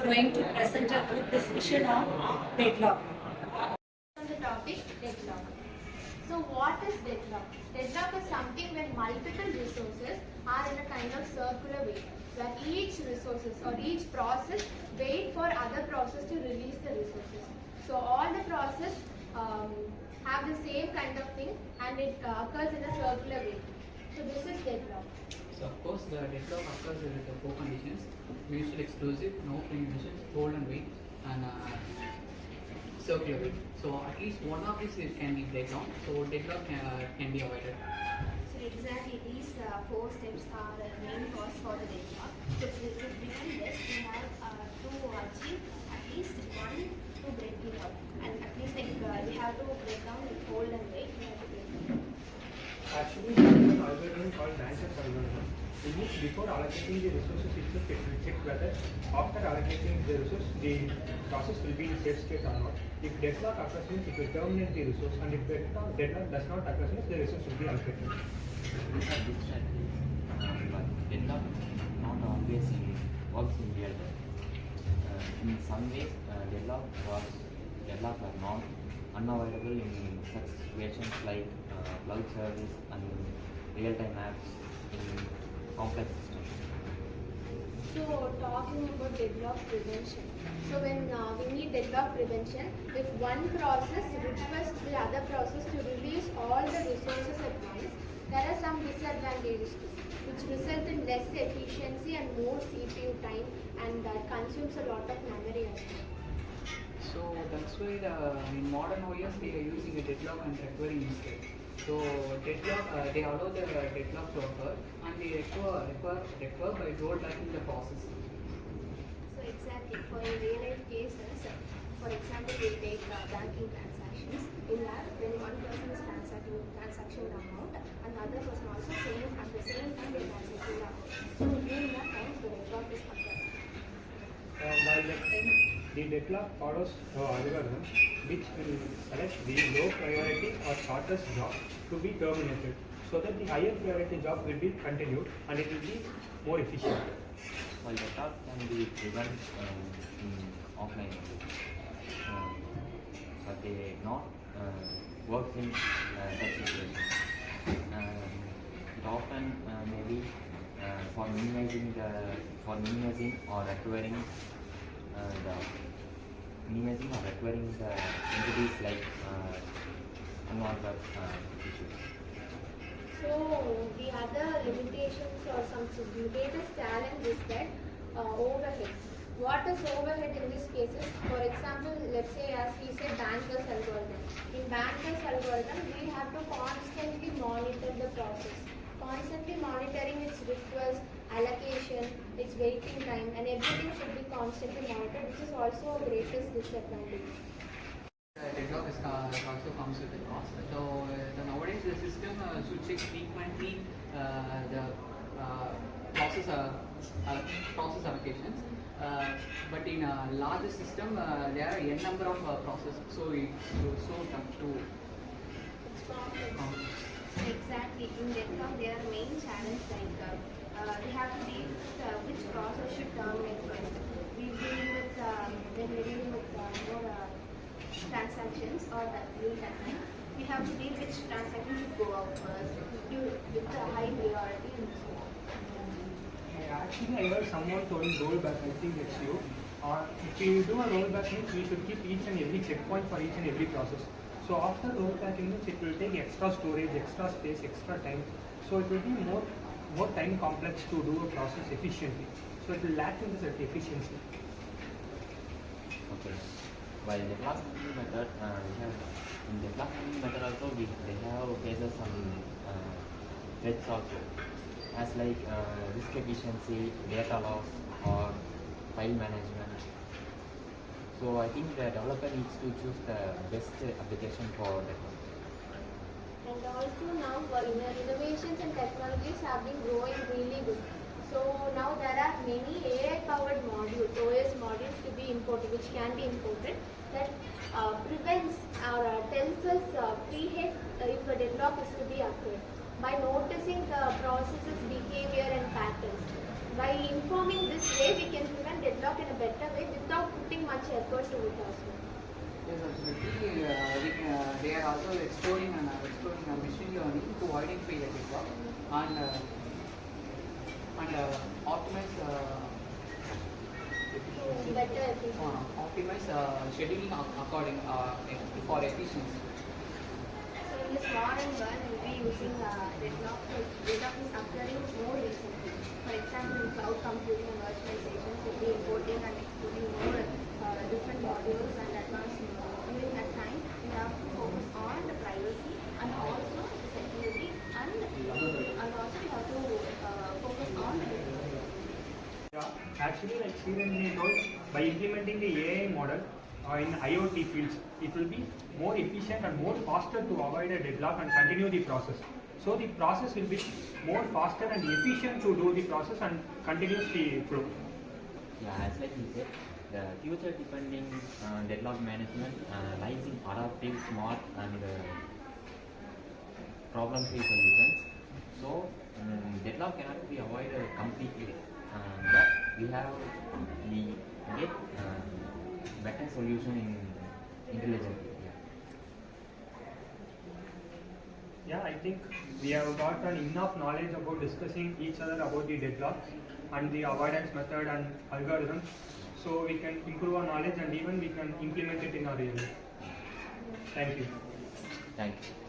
going to present a good discussion on deadlock. On the topic deadlock. So what is deadlock? Deadlock is something when multiple resources are in a kind of circular way, where each resources or each process wait for other process to release the resources. So all the process have the same kind of thing, and it occurs in a circular way. So this is deadlock. So of course the deadlock occurs with the four conditions: mutual exclusive, no preemption, hold and wait, and circular wait. So at least one of these can be deadlock. So deadlock can be avoided. So exactly these four steps are the main cause for the deadlock. So to prevent this, we have to achieve at least one to break it up, and at least we have to break down with hold and wait. We have to break it down. Actually, there is an algorithm called branches algorithm, in which before allocating the resources itself, it will check whether after allocating the resource, the process will be in safe state or not. If deadlock occurs, means it will terminate the resource, and if deadlock does not occur, means the resource will be allocated. These are good strategies, but deadlock not always works in real time. In some ways, deadlock are not unavoidable in such situations like cloud service and real-time apps in complex systems. So talking about deadlock prevention. So when we need deadlock prevention, if one process requests the other process to release all the resources at once, there are some disadvantages too, which result in less efficiency and more CPU time, and that consumes a lot of memory as well. So that's why in modern OS they are using a deadlock and recovery instead. So deadlock, they allow the deadlock to occur, and they recover by rollbacking the process. So exactly, for in real life cases, for example, we take banking transactions. In that, when one person is transacting transaction amount, and the other person also same at the same time they transacting the amount. So during that time, the deadlock is occurring. While that time, the deadlock follows the algorithm, which will select the low priority or shortest job to be terminated, so that the higher priority job will be continued and it will be more efficient. While deadlock can be prevented in offline mode, but they not work in such situations. It often maybe for minimizing or recovering the entities like unwanted issues. So the other limitations or some greatest challenge is that overhead. What is overhead in these cases? For example, let's say as we said banker's algorithm. In banker's algorithm, we have to constantly monitor the process. Constantly monitoring its request, allocation, its waiting time, and everything should be constantly monitored, which is also a greatest disadvantage. Deadlock also comes with a cost. So nowadays the system should check frequently the process allocations. But in a larger system, there are n number of processes, so it's so tough to. It's complex. Exactly. In deadlock, there are main challenge like we have to deal with which process should terminate first. When we're dealing with more transactions or real time, we have to deal which transaction should go out first with the high priority and so on. Actually, I heard someone told rollback. I think it's you. If we do a rollback, means we should keep each and every checkpoint for each and every process. So after rollbacking, means it will take extra storage, extra space, extra time. So it will be more time complex to do a process efficiently. So it will lack in this efficiency. Okay. While development method, we have in development method also they have faces some threats also, as like risk efficiency, data loss, or file management. So I think the developer needs to choose the best application for development. And also now innovations and technologies have been growing really good. So now there are many AI-powered modules, OS modules to be imported, which can be imported, that prevents or tells us prehead if a deadlock is to be occurred by noticing the processes, behavior and patterns. By informing this way, we can prevent deadlock in a better way without putting much effort to it as well. Yes, absolutely. They are also exploring machine learning to identify the deadlock and optimize Better efficiency. optimize scheduling according for efficiency. So in this modern world, we'll be using deadlock. Deadlock is occurring more recently. For example, in cloud computing and virtualization, we'll be importing and exporting more different modules and advanced modules. During that time, we have to focus on the privacy and also the security and also we have to focus on the Yeah, actually, like Sriranjani told, by implementing the AI model in IoT fields, it will be more efficient and more faster to avoid a deadlock and continue the process. So the process will be more faster and efficient to do the process and continues the flow. Yeah, as like you said, the future depending deadlock management lies in adaptive, smart, and problem-free solutions. So deadlock cannot be avoided completely, but we get better solution in intelligently. Yeah, I think we have got enough knowledge about discussing each other about the deadlock and the avoidance method and algorithms, so we can improve our knowledge and even we can implement it in our real life. Thank you. Thank you.